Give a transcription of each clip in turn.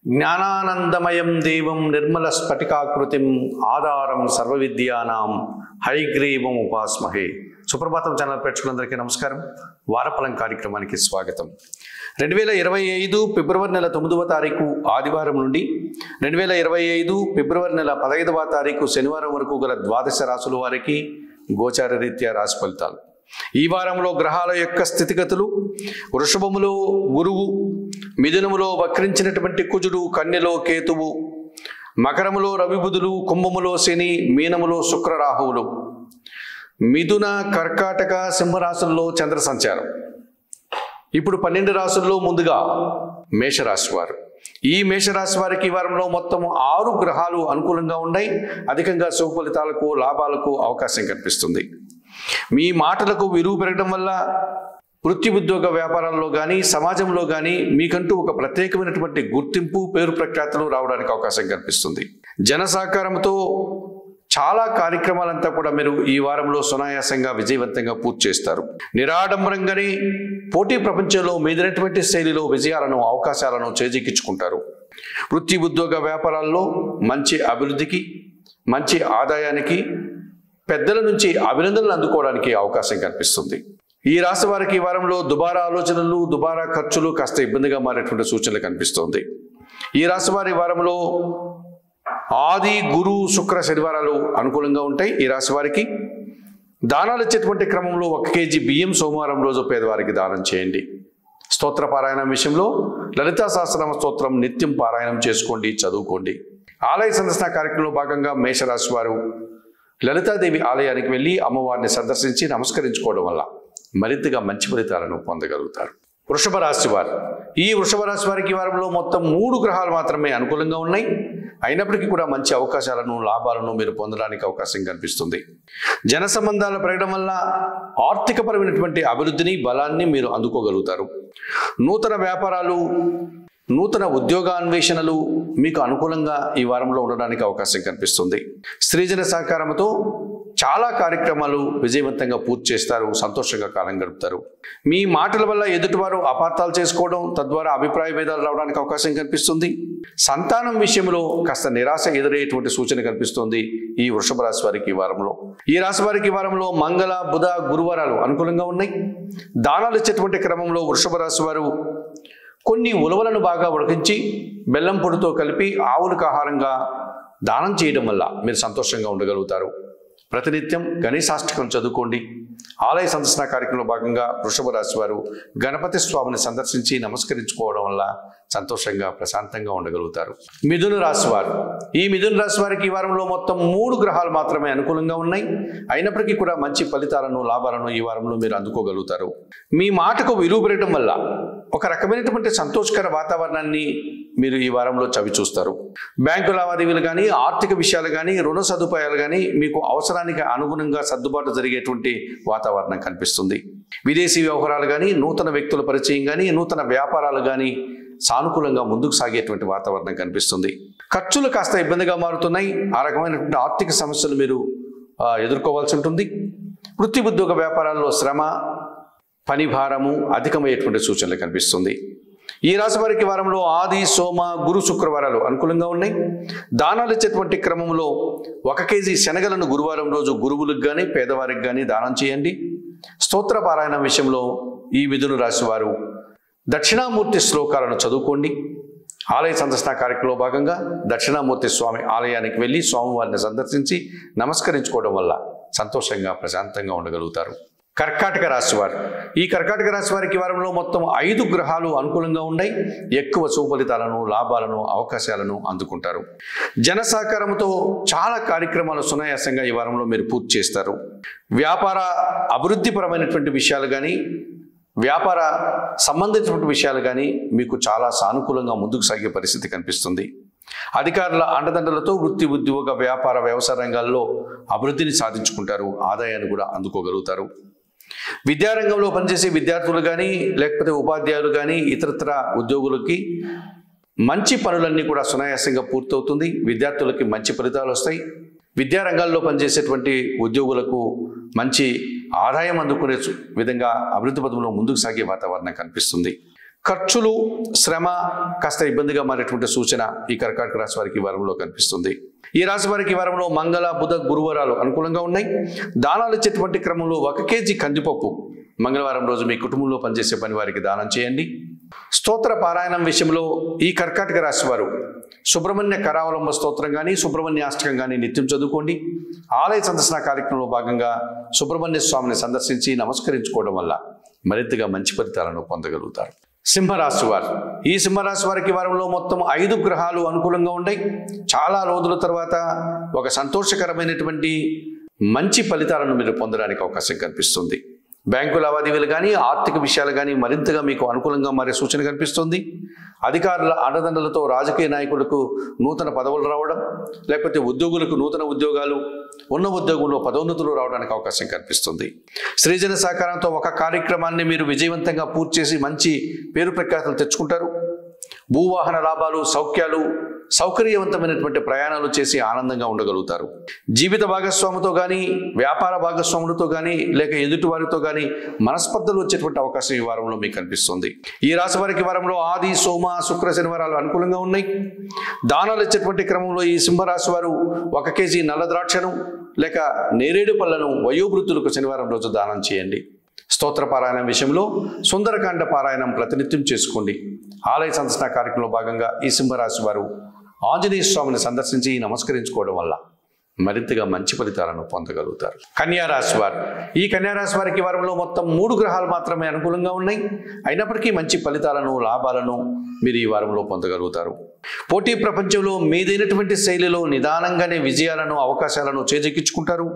జ్ఞానానందమయం దేవం నిర్మల స్ఫటికాకృతిం ఆధారం సర్వవిద్యానాం హయగ్రీవం ఉపాస్మహే. సుప్రభాతం ఛానల్ ప్రేక్షకులందరికీ నమస్కారం. వారఫలం కార్యక్రమానికి స్వాగతం. 2025 ఫిబ్రవరి నెల 9వ తారీఖు ఆదివారం నుండి 2025 ఫిబ్రవరి నెల 15వ తారీఖు శనివారం వరకు గల ద్వాదశ రాశుల వారికి గోచార రీత్యా రాశి ఫలితాలు. ఈ వారంలో గ్రహాల యొక్క స్థితిగతులు: వృషభములో గురువు, మిథునములో వక్రించినటువంటి కుజుడు, కన్యలో కేతువు, మకరములో రవి బుధులు, కుంభములో శని, మీనములో శుక్ర రాహువులు, మిథున కర్కాటక సింహరాశుల్లో చంద్ర సంచారం. ఇప్పుడు 12 రాశుల్లో ముందుగా మేషరాశి వారు. ఈ మేషరాశి వారికి ఈ వారంలో మొత్తం 6 గ్రహాలు అనుకూలంగా ఉన్నాయి. అధికంగా శుభ ఫలితాలకు, లాభాలకు అవకాశం కనిపిస్తుంది. మీ మాటలకు విలువ పెరగడం వల్ల వృత్తి, ఉద్యోగ, వ్యాపారాల్లో కానీ సమాజంలో కానీ మీకంటూ ఒక ప్రత్యేకమైనటువంటి గుర్తింపు, పేరు ప్రఖ్యాతులు రావడానికి అవకాశం కనిపిస్తుంది. జన సహకారంతో చాలా కార్యక్రమాలంతా కూడా మీరు ఈ వారంలో సునాయాసంగా విజయవంతంగా పూర్తి చేస్తారు. నిరాడంబరంగానే పోటీ ప్రపంచంలో మీదైనటువంటి శైలిలో విజయాలను, అవకాశాలను చేజిక్కించుకుంటారు. వృత్తి, ఉద్యోగ, వ్యాపారాల్లో మంచి అభివృద్ధికి, మంచి ఆదాయానికి, పెద్దల నుంచి అభినందనలు అందుకోవడానికి అవకాశం కనిపిస్తుంది. ఈ రాశి వారికి ఈ వారంలో దుబారా ఆలోచనలు, దుబారా ఖర్చులు కాస్త ఇబ్బందిగా మారేటువంటి సూచనలు కనిపిస్తోంది. ఈ రాశి వారి వారంలో ఆది, గురు, శుక్ర, శనివారాలు అనుకూలంగా ఉంటాయి. ఈ రాశి వారికి దానాలు ఇచ్చేటువంటి క్రమంలో 1 కేజీ బియ్యం సోమవారం రోజు పేదవారికి దానం చేయండి. స్తోత్ర పారాయణం విషయంలో లలితా సహస్రనామ స్తోత్రం నిత్యం పారాయణం చేసుకోండి, చదువుకోండి. ఆలయ సందర్శన కార్యక్రమంలో భాగంగా మేషరాశి వారు లలితాదేవి ఆలయానికి వెళ్ళి అమ్మవారిని సందర్శించి నమస్కరించుకోవడం వల్ల మరింతగా మంచి ఫలితాలను పొందగలుగుతారు. వృషభ రాశి వారు. ఈ వృషభ రాశి వారికి ఈ వారంలో మొత్తం 3 గ్రహాలు మాత్రమే అనుకూలంగా ఉన్నాయి. అయినప్పటికీ కూడా మంచి అవకాశాలను, లాభాలను మీరు పొందడానికి అవకాశం కనిపిస్తుంది. జన సంబంధాలు పెరగడం వల్ల ఆర్థికపరమైనటువంటి అభివృద్ధిని, బలాన్ని మీరు అందుకోగలుగుతారు. నూతన వ్యాపారాలు, నూతన ఉద్యోగాన్వేషణలు మీకు అనుకూలంగా ఈ వారంలో ఉండడానికి అవకాశం కనిపిస్తుంది. స్త్రీజన సహకారంతో చాలా కార్యక్రమాలు విజయవంతంగా పూర్తి చేస్తారు, సంతోషంగా కాలం గడుపుతారు. మీ మాటల వల్ల ఎదుటివారు అపార్థాలు చేసుకోవడం, తద్వారా అభిప్రాయ భేదాలు రావడానికి అవకాశం కనిపిస్తుంది. సంతానం విషయంలో కాస్త నిరాశ ఎదురయ్యేటువంటి సూచన కనిపిస్తుంది ఈ వృషభ రాశి వారికి ఈ వారంలో. ఈ రాశి వారికి ఈ వారంలో మంగళ, బుధ, గురువారాలు అనుకూలంగా ఉన్నాయి. దానాలు ఇచ్చేటువంటి క్రమంలో వృషభ రాశి వారు కొన్ని ఉలవలను బాగా ఉడికించి బెల్లం పొడితో కలిపి ఆవులకు ఆహారంగా దానం చేయడం వల్ల మీరు సంతోషంగా ఉండగలుగుతారు. ప్రతినిత్యం గణేశాష్టకం చదువుకోండి. ఆలయ సందర్శన కార్యక్రమంలో భాగంగా వృషభ రాశి వారు గణపతి స్వామిని సందర్శించి నమస్కరించుకోవడం వల్ల సంతోషంగా, ప్రశాంతంగా ఉండగలుగుతారు. మిథున రాశి వారు. ఈ మిథున రాశి వారికి ఈ వారంలో మొత్తం 3 గ్రహాలు మాత్రమే అనుకూలంగా ఉన్నాయి. అయినప్పటికీ కూడా మంచి ఫలితాలను, లాభాలను ఈ వారంలో మీరు అందుకోగలుగుతారు. మీ మాటకు విలువ పెరగడం వల్ల ఒక రకమైనటువంటి సంతోషకర వాతావరణాన్ని మీరు ఈ వారంలో చవి చూస్తారు. బ్యాంకు లావాదేవీలు కానీ, ఆర్థిక విషయాలు కానీ, రుణ సదుపాయాలు కానీ మీకు అవసరానికి అనుగుణంగా సర్దుబాటు జరిగేటువంటి వాతావరణం కనిపిస్తుంది. విదేశీ వ్యవహారాలు కానీ, నూతన వ్యక్తుల పరిచయం కానీ, నూతన వ్యాపారాలు కానీ సానుకూలంగా ముందుకు సాగేటువంటి వాతావరణం కనిపిస్తుంది. ఖర్చులు కాస్త ఇబ్బందిగా మారుతున్నాయి. ఆ రకమైనటువంటి ఆర్థిక సమస్యలు మీరు ఎదుర్కోవాల్సి ఉంటుంది. వృత్తి, ఉద్యోగ, వ్యాపారాల్లో శ్రమ, పని భారము అధికమయ్యేటువంటి సూచనలు కనిపిస్తుంది. ఈ రాశి వారికి వారంలో ఆది, సోమ, గురు, శుక్రవారాలు అనుకూలంగా ఉన్నాయి. దానాలు ఇచ్చేటువంటి క్రమంలో 1 కేజీ శనగలను గురువారం రోజు గురువులకు కానీ, పేదవారికి కానీ దానం చేయండి. స్తోత్ర పారాయణం విషయంలో ఈ మిథున రాశి వారు దక్షిణామూర్తి శ్లోకాలను చదువుకోండి. ఆలయ సందర్శన కార్యక్రమంలో భాగంగా దక్షిణామూర్తి స్వామి ఆలయానికి వెళ్ళి స్వామివారిని సందర్శించి నమస్కరించుకోవడం వల్ల సంతోషంగా, ప్రశాంతంగా ఉండగలుగుతారు. కర్కాటక రాశి వారు. ఈ కర్కాటక రాశి వారికి వారంలో మొత్తం 5 గ్రహాలు అనుకూలంగా ఉన్నాయి. ఎక్కువ శుభ ఫలితాలను, లాభాలను, అవకాశాలను అందుకుంటారు. జన సహకారంతో చాలా కార్యక్రమాలు సునాయాసంగా ఈ వారంలో మీరు పూర్తి చేస్తారు. వ్యాపార అభివృద్ధిపరమైనటువంటి విషయాలు కానీ, వ్యాపార సంబంధించినటువంటి విషయాలు కానీ మీకు చాలా సానుకూలంగా ముందుకు సాగే పరిస్థితి కనిపిస్తుంది. అధికారుల అండదండలతో వృత్తి, ఉద్యోగ, వ్యాపార, వ్యవసాయ రంగాల్లో అభివృద్ధిని సాధించుకుంటారు. ఆదాయాన్ని కూడా అందుకోగలుగుతారు. విద్యారంగంలో పనిచేసే విద్యార్థులు కానీ, లేకపోతే ఉపాధ్యాయులు కానీ, ఇతరత్ర ఉద్యోగులకి మంచి పనులన్నీ కూడా సునాయాసంగా పూర్తవుతుంది. విద్యార్థులకి మంచి ఫలితాలు వస్తాయి. విద్యారంగాల్లో పనిచేసేటువంటి ఉద్యోగులకు మంచి ఆదాయం అందుకునే విధంగా అభివృద్ధి పథంలో ముందుకు సాగే వాతావరణం కనిపిస్తుంది. ఖర్చులు, శ్రమ కాస్త ఇబ్బందిగా మారేటువంటి సూచన ఈ కర్కాటక రాశి వారికి ఈ వారంలో కనిపిస్తుంది. ఈ రాశి వారికి ఈ వారంలో మంగళ, బుధ, గురువారాలు అనుకూలంగా ఉన్నాయి. దానాలు ఇచ్చేటువంటి క్రమంలో 1 కేజీ కందిపప్పు మంగళవారం రోజు మీ కుటుంబంలో పనిచేసే పని వారికి దానం చేయండి. స్తోత్ర పారాయణం విషయంలో ఈ కర్కాటక రాశి వారు సుబ్రహ్మణ్య కరావలంబ స్తోత్రం కానీ, సుబ్రహ్మణ్యాష్టకం కానీ నిత్యం చదువుకోండి. ఆలయ సందర్శన కార్యక్రమంలో భాగంగా సుబ్రహ్మణ్య స్వామిని సందర్శించి నమస్కరించుకోవడం వల్ల మరింతగా మంచి ఫలితాలను పొందగలుగుతారు. సింహరాశి వారు ఈ సింహరాశి వారికి వారంలో మొత్తం 5 గ్రహాలు అనుకూలంగా ఉన్నాయి. చాలా రోజుల తర్వాత ఒక సంతోషకరమైనటువంటి మంచి ఫలితాలను మీరు పొందడానికి అవకాశం కనిపిస్తుంది. బ్యాంకు లావాదేవీలు కానీ, ఆర్థిక విషయాలు కానీ మరింతగా మీకు అనుకూలంగా మారే సూచన కనిపిస్తుంది. అధికారుల అండదండలతో రాజకీయ నాయకులకు నూతన పదవులు రావడం, లేకపోతే ఉద్యోగులకు నూతన ఉద్యోగాలు, ఉన్న ఉద్యోగంలో పదోన్నతులు రావడానికి అవకాశం కనిపిస్తుంది. సృజన సహకారంతో ఒక కార్యక్రమాన్ని మీరు విజయవంతంగా పూర్తి చేసి మంచి పేరు ప్రఖ్యాతులు తెచ్చుకుంటారు. భూవాహన లాభాలు, సౌఖ్యాలు, సౌకర్యవంతమైనటువంటి ప్రయాణాలు చేసి ఆనందంగా ఉండగలుగుతారు. జీవిత భాగస్వామితో కానీ, వ్యాపార భాగస్వాములతో కానీ, లేక ఎదుటి వారితో కానీ మనస్పర్ధలు వచ్చేటువంటి అవకాశం ఈ వారంలో మీకు కనిపిస్తుంది. ఈ రాశి వారికి వారంలో ఆది, సోమ, శుక్ర, శనివారాలు అనుకూలంగా ఉన్నాయి. దానాలు ఇచ్చేటువంటి క్రమంలో ఈ సింహరాశి వారు 1 కేజీ నల్ల ద్రాక్షను లేక నేరేడు పళ్ళను వయోవృద్ధులకు శనివారం రోజు దానం చేయండి. స్తోత్ర పారాయణం విషయంలో సుందరకాండ పారాయణం ప్రతినిత్యం చేసుకోండి. ఆలయ సందర్శన కార్యక్రమంలో భాగంగా ఈ సింహరాశి వారు ఆంజనేయ స్వామిని సందర్శించి నమస్కరించుకోవడం వల్ల మరింతగా మంచి ఫలితాలను పొందగలుగుతారు. కన్యారాశి వారు ఈ కన్యారాశి వారికి వారంలో మొత్తం 3 గ్రహాలు మాత్రమే అనుకూలంగా ఉన్నాయి. అయినప్పటికీ మంచి ఫలితాలను, లాభాలను మీరు ఈ వారంలో పొందగలుగుతారు. పోటీ ప్రపంచంలో మీదైనటువంటి శైలిలో నిదానంగానే విజయాలను, అవకాశాలను చేజెక్కించుకుంటారు.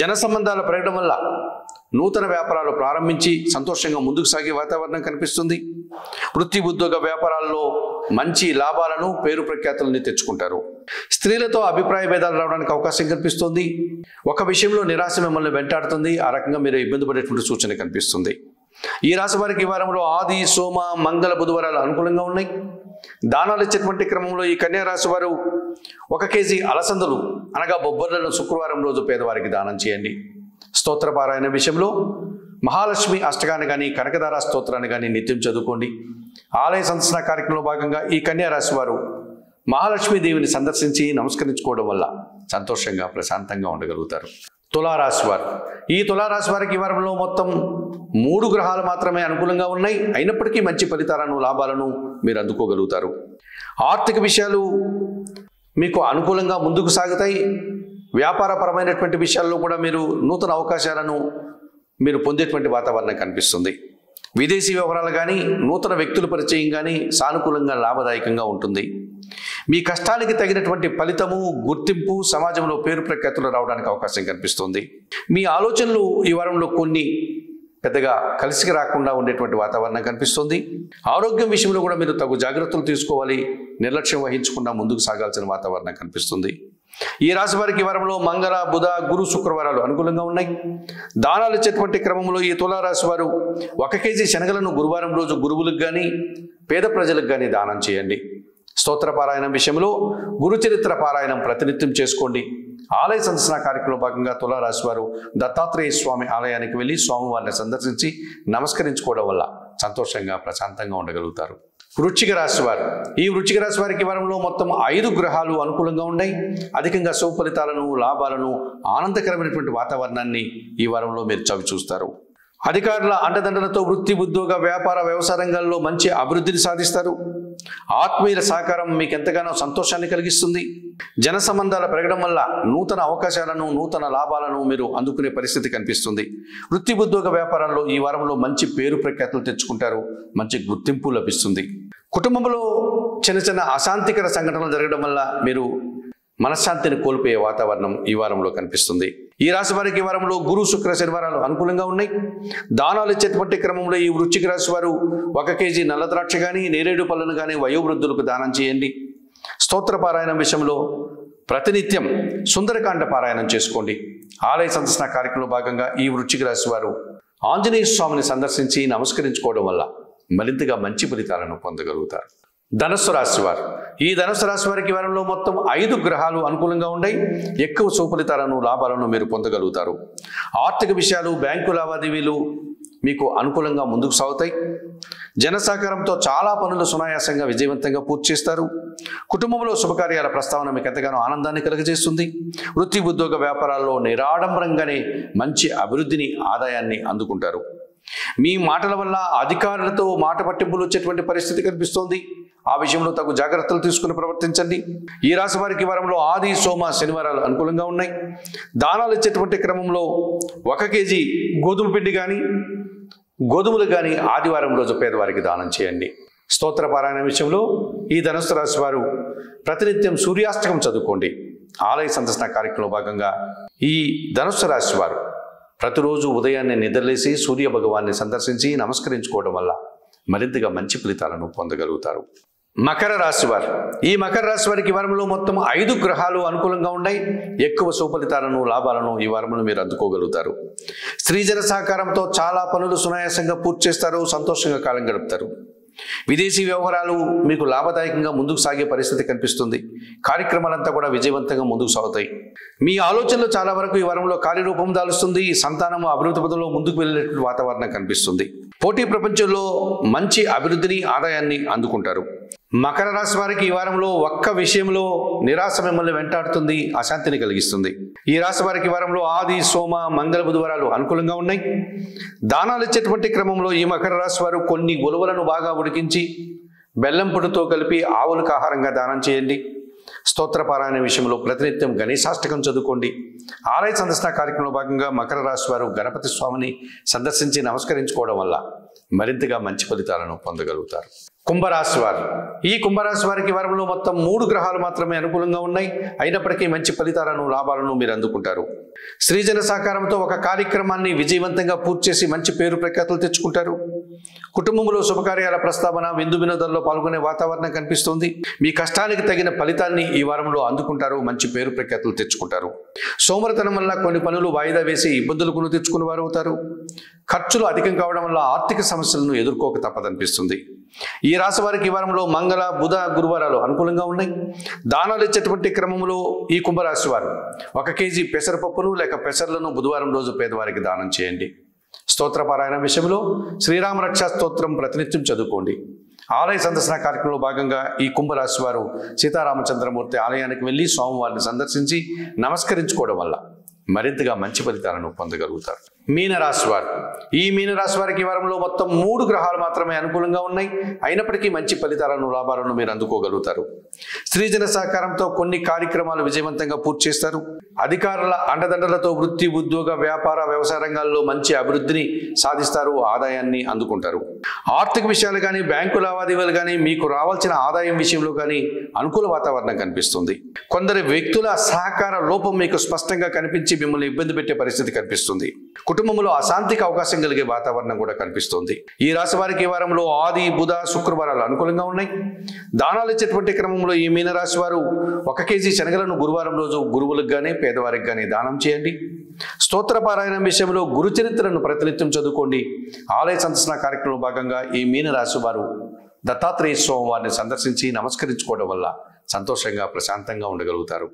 జన సంబంధాలు పెరగడం వల్ల నూతన వ్యాపారాలు ప్రారంభించి సంతోషంగా ముందుకు సాగే వాతావరణం కనిపిస్తుంది. వృత్తి, ఉద్యోగ వ్యాపారాల్లో మంచి లాభాలను, పేరు ప్రఖ్యాతులని తెచ్చుకుంటారు. స్త్రీలతో అభిప్రాయ భేదాలు రావడానికి అవకాశం కనిపిస్తుంది. ఒక విషయంలో నిరాశ మిమ్మల్ని వెంటాడుతుంది. ఆ రకంగా మీరు ఇబ్బంది పడేటువంటి సూచన కనిపిస్తుంది. ఈ రాశి వారికి ఈ వారంలో ఆది, సోమ, మంగళ, బుధవారాలు అనుకూలంగా ఉన్నాయి. దానాలు ఇచ్చేటువంటి క్రమంలో ఈ కన్యా రాశి వారు 1 కేజీ అలసందలు అనగా బొబ్బర్లను శుక్రవారం రోజు పేదవారికి దానం చేయండి. స్తోత్ర పారాయణ విషయంలో మహాలక్ష్మి అష్టకాన్ని కానీ, కనకదార స్తోత్రాన్ని కానీ నిత్యం చదువుకోండి. ఆలయ సందర్శన కార్యక్రమంలో భాగంగా ఈ కన్యా రాశి వారు మహాలక్ష్మీదేవిని సందర్శించి నమస్కరించుకోవడం వల్ల సంతోషంగా, ప్రశాంతంగా ఉండగలుగుతారు. తులారాశి వారు ఈ తులారాశి వారికి ఈ వారంలో మొత్తం 3 గ్రహాలు మాత్రమే అనుకూలంగా ఉన్నాయి. అయినప్పటికీ మంచి ఫలితాలను, లాభాలను మీరు అందుకోగలుగుతారు. ఆర్థిక విషయాలు మీకు అనుకూలంగా ముందుకు సాగుతాయి. వ్యాపారపరమైనటువంటి విషయాల్లో కూడా మీరు నూతన అవకాశాలను మీరు పొందేటువంటి వాతావరణం కనిపిస్తుంది. విదేశీ వ్యవహారాలు కానీ, నూతన వ్యక్తుల పరిచయం కానీ సానుకూలంగా, లాభదాయకంగా ఉంటుంది. మీ కష్టానికి తగినటువంటి ఫలితము, గుర్తింపు సమాజంలో పేరు ప్రఖ్యాతులు రావడానికి అవకాశం కనిపిస్తుంది. మీ ఆలోచనలు ఈ వారంలో కొన్ని పెద్దగా కలిసికి రాకుండా ఉండేటువంటి వాతావరణం కనిపిస్తుంది. ఆరోగ్యం విషయంలో కూడా మీరు తగు జాగ్రత్తలు తీసుకోవాలి. నిర్లక్ష్యం వహించకుండా ముందుకు సాగాల్సిన వాతావరణం కనిపిస్తుంది. ఈ రాశి వారికి ఈ వారంలో మంగళ, బుధ, గురు, శుక్రవారాలు అనుకూలంగా ఉన్నాయి. దానాలు ఇచ్చేటువంటి క్రమంలో ఈ తులారాశి వారు 1 కేజీ శనగలను గురువారం రోజు గురువులకు కానీ, పేద ప్రజలకు కానీ దానం చేయండి. స్తోత్ర పారాయణం విషయంలో గురుచరిత్ర పారాయణం ప్రతినిత్యం చేసుకోండి. ఆలయ సందర్శన కార్యక్రమంలో భాగంగా తులారాశి వారు దత్తాత్రేయ స్వామి ఆలయానికి వెళ్ళి స్వామివారిని సందర్శించి నమస్కరించుకోవడం వల్ల సంతోషంగా, ప్రశాంతంగా ఉండగలుగుతారు. వృశ్చిక రాశి వారు ఈ వృశ్చిక రాశి వారికి వారంలో మొత్తం 5 గ్రహాలు అనుకూలంగా ఉన్నాయి. అధికంగా శుభ ఫలితాలను, లాభాలను, ఆనందకరమైనటువంటి వాతావరణాన్ని ఈ వారంలో మీరు చవి చూస్తారు. అధికారుల అండదండలతో వృత్తి, ఉద్యోగ, వ్యాపార, వ్యవసాయ రంగాల్లో మంచి అభివృద్ధిని సాధిస్తారు. ఆత్మీయుల సహకారం మీకు ఎంతగానో సంతోషాన్ని కలిగిస్తుంది. జన సంబంధాలు పెరగడం వల్ల నూతన అవకాశాలను, నూతన లాభాలను మీరు అందుకునే పరిస్థితి కనిపిస్తుంది. వృత్తి, ఉద్యోగ, వ్యాపారాల్లో ఈ వారంలో మంచి పేరు ప్రఖ్యాతులు తెచ్చుకుంటారు. మంచి గుర్తింపు లభిస్తుంది. కుటుంబంలో చిన్న చిన్న అశాంతికర సంఘటనలు జరగడం వల్ల మీరు మనశ్శాంతిని కోల్పోయే వాతావరణం ఈ వారంలో కనిపిస్తుంది. ఈ రాశి వారికి ఈ వారంలో గురు, శుక్ర, శనివారాలు అనుకూలంగా ఉన్నాయి. దానాలు ఇచ్చేటువంటి క్రమంలో ఈ వృశ్చిక రాశి వారు 1 కేజీ నల్ల ద్రాక్ష కానీ, నేరేడు పళ్ళను కానీ వయోవృద్ధులకు దానం చేయండి. స్తోత్ర పారాయణం విషయంలో ప్రతినిత్యం సుందరకాండ పారాయణం చేసుకోండి. ఆలయ సందర్శన కార్యక్రమంలో భాగంగా ఈ వృశ్చిక రాశి వారు ఆంజనేయ స్వామిని సందర్శించి నమస్కరించుకోవడం వల్ల మరింతగా మంచి ఫలితాలను పొందగలుగుతారు. ధనస్సు రాశి వారు ఈ ధనస్సు రాశి వారికి వారంలో మొత్తం 5 గ్రహాలు అనుకూలంగా ఉన్నాయి. ఎక్కువ శుభ ఫలితాలను, లాభాలను మీరు పొందగలుగుతారు. ఆర్థిక విషయాలు, బ్యాంకు లావాదేవీలు, మీకు అనుకూలంగా ముందుకు సాగుతాయి. జన సహకారంతో చాలా పనులు సునాయాసంగా విజయవంతంగా పూర్తి చేస్తారు. కుటుంబంలో శుభకార్యాల ప్రస్తావన మీకు ఎంతగానో ఆనందాన్ని కలుగజేస్తుంది. వృత్తి ఉద్యోగ వ్యాపారాల్లో నిరాడంబరంగానే మంచి అభివృద్ధిని ఆదాయాన్ని అందుకుంటారు. మీ మాటల వల్ల అధికారులతో మాట పట్టింపులు వచ్చేటువంటి పరిస్థితి కనిపిస్తోంది. ఆ విషయంలో తగు జాగ్రత్తలు తీసుకుని ప్రవర్తించండి. ఈ రాశి వారికి వారంలో ఆది సోమ శనివారాలు అనుకూలంగా ఉన్నాయి. దానాలు ఇచ్చేటువంటి క్రమంలో 1 కేజీ గోధుమ పిండి కానీ గోధుమలు కానీ ఆదివారం రోజు పేదవారికి దానం చేయండి. స్తోత్ర పారాయణ విషయంలో ఈ ధనుస్సు రాశి వారు ప్రతినిత్యం సూర్యాష్టకం చదువుకోండి. ఆలయ సందర్శన కార్యక్రమంలో భాగంగా ఈ ధనుస్సు రాశి వారు ప్రతిరోజు ఉదయాన్నే నిద్రలేసి సూర్య భగవాన్ని సందర్శించి నమస్కరించుకోవడం వల్ల మరింతగా మంచి ఫలితాలను పొందగలుగుతారు. మకర రాశి వారు ఈ మకర రాశి వారికి ఈ వారంలో మొత్తం 5 గ్రహాలు అనుకూలంగా ఉన్నాయి. ఎక్కువ సుఫలితాలను లాభాలను ఈ వారంలో మీరు అందుకోగలుగుతారు. స్త్రీజన సహకారంతో చాలా పనులు సునాయాసంగా పూర్తి చేస్తారు. సంతోషంగా కాలం గడుపుతారు. విదేశీ వ్యవహారాలు మీకు లాభదాయకంగా ముందుకు సాగే పరిస్థితి కనిపిస్తుంది. కార్యక్రమాలంతా కూడా విజయవంతంగా ముందుకు సాగుతాయి. మీ ఆలోచనలు చాలా వరకు ఈ వారంలో కార్యరూపం దాలుస్తుంది. సంతానము అభివృద్ధి పదంలో ముందుకు వెళ్ళేటువంటి వాతావరణం కనిపిస్తుంది. పోటీ ప్రపంచంలో మంచి అభివృద్ధిని ఆదాయాన్ని అందుకుంటారు. మకర రాశి వారికి ఈ వారంలో ఒక్క విషయంలో నిరాశ మిమ్మల్ని వెంటాడుతుంది, అశాంతిని కలిగిస్తుంది. ఈ రాశి వారికి ఈ వారంలో ఆది సోమ మంగళ బుధవారాలు అనుకూలంగా ఉన్నాయి. దానాలు ఇచ్చేటువంటి క్రమంలో ఈ మకర రాశి వారు కొన్ని ఉలవలను బాగా ఉడికించి బెల్లం పొడితో కలిపి ఆవులకు ఆహారంగా దానం చేయండి. స్తోత్రపారాయణ విషయంలో ప్రతినిత్యం గణేశాష్టకం చదువుకోండి. ఆలయ సందర్శన కార్యక్రమంలో భాగంగా మకర రాశి వారు గణపతి స్వామిని సందర్శించి నమస్కరించుకోవడం వల్ల మరింతగా మంచి ఫలితాలను పొందగలుగుతారు. కుంభరాశి వారు ఈ కుంభరాశి వారికి వారంలో మొత్తం 3 గ్రహాలు మాత్రమే అనుకూలంగా ఉన్నాయి. అయినప్పటికీ మంచి ఫలితాలను లాభాలను మీరు అందుకుంటారు. స్త్రీజన సహకారంతో ఒక కార్యక్రమాన్ని విజయవంతంగా పూర్తి చేసి మంచి పేరు ప్రఖ్యాతులు తెచ్చుకుంటారు. కుటుంబంలో శుభకార్యాల ప్రస్తావన విందు వినోదాల్లో పాల్గొనే వాతావరణం కనిపిస్తుంది. మీ కష్టానికి తగిన ఫలితాన్ని ఈ వారంలో అందుకుంటారు. మంచి పేరు ప్రఖ్యాతులు తెచ్చుకుంటారు. సోమరితనం వల్ల కొన్ని పనులు వాయిదా వేసి ఇబ్బందులు కొని తెచ్చుకునే వారు అవుతారు. ఖర్చులు అధికం కావడం వల్ల ఆర్థిక సమస్యలను ఎదుర్కోక తప్పదనిపిస్తుంది. ఈ రాశి వారికి ఈ వారంలో మంగళ బుధ గురువారాలు అనుకూలంగా ఉన్నాయి. దానాలు ఇచ్చేటువంటి క్రమంలో ఈ కుంభరాశి వారు 1 కేజీ పెసరపప్పును లేక పెసర్లను బుధవారం రోజు పేదవారికి దానం చేయండి. స్తోత్రపారాయణ విషయంలో శ్రీరామ రక్షా స్తోత్రం ప్రతినిత్యం చదువుకోండి. ఆలయ సందర్శన కార్యక్రమంలో భాగంగా ఈ కుంభరాశి వారు సీతారామచంద్రమూర్తి ఆలయానికి వెళ్ళి స్వామివారిని సందర్శించి నమస్కరించుకోవడం వల్ల మరింతగా మంచి ఫలితాలను పొందగలుగుతారు. మీనరాశి వారు ఈ మీనరాశి వారికి ఈ వారంలో మొత్తం 3 గ్రహాలు మాత్రమే అనుకూలంగా ఉన్నాయి. అయినప్పటికీ మంచి ఫలితాలను లాభాలను మీరు అందుకోగలుగుతారు. స్త్రీజన సహకారంతో కొన్ని కార్యక్రమాలు విజయవంతంగా పూర్తి చేస్తారు. అధికారుల అండదండలతో వృత్తి ఉద్యోగ వ్యాపార వ్యవసాయ రంగాల్లో మంచి అభివృద్ధిని సాధిస్తారు. ఆదాయాన్ని అందుకుంటారు. ఆర్థిక విషయాలు కానీ బ్యాంకు లావాదేవీలు కానీ మీకు రావాల్సిన ఆదాయం విషయంలో కానీ అనుకూల వాతావరణం కనిపిస్తుంది. కొందరు వ్యక్తుల సహకార లోపం మీకు స్పష్టంగా కనిపించి మిమ్మల్ని ఇబ్బంది పెట్టే పరిస్థితి కనిపిస్తుంది. కుటుంబంలో అశాంతికి అవకాశం కలిగే వాతావరణం కూడా కనిపిస్తుంది. ఈ రాశి వారికి ఈ వారంలో ఆది బుధ శుక్రవారాలు అనుకూలంగా ఉన్నాయి. దానాలు ఇచ్చేటువంటి క్రమంలో ఈ మీనరాశి వారు 1 కేజీ శనగలను గురువారం రోజు గురువులకు కానీ పేదవారికి కానీ దానం చేయండి. స్తోత్రపారాయణం విషయంలో గురు చరిత్రను ప్రతినిత్యం చదువుకోండి. ఆలయ సందర్శన కార్యక్రమంలో భాగంగా ఈ మీనరాశి వారు దత్తాత్రేయ స్వామి వారిని సందర్శించి నమస్కరించుకోవడం వల్ల సంతోషంగా ప్రశాంతంగా ఉండగలుగుతారు.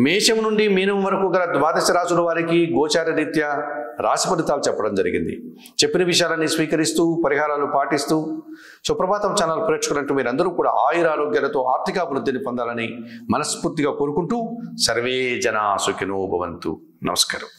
మేషం నుండి మీనం వరకు గల 12 రాశుల వారికి గోచార రీత్యా రాశి ఫలితాలు చెప్పడం జరిగింది. చెప్పిన విషయాలన్నీ స్వీకరిస్తూ పరిహారాలు పాటిస్తూ సుప్రభాతం ఛానల్ ప్రేక్షకులంటూ మీరందరూ కూడా ఆయురారోగ్యాలతో ఆర్థికాభివృద్ధిని పొందాలని మనస్ఫూర్తిగా కోరుకుంటూ సర్వే జనా సుఖినో భవంతు. నమస్కారం.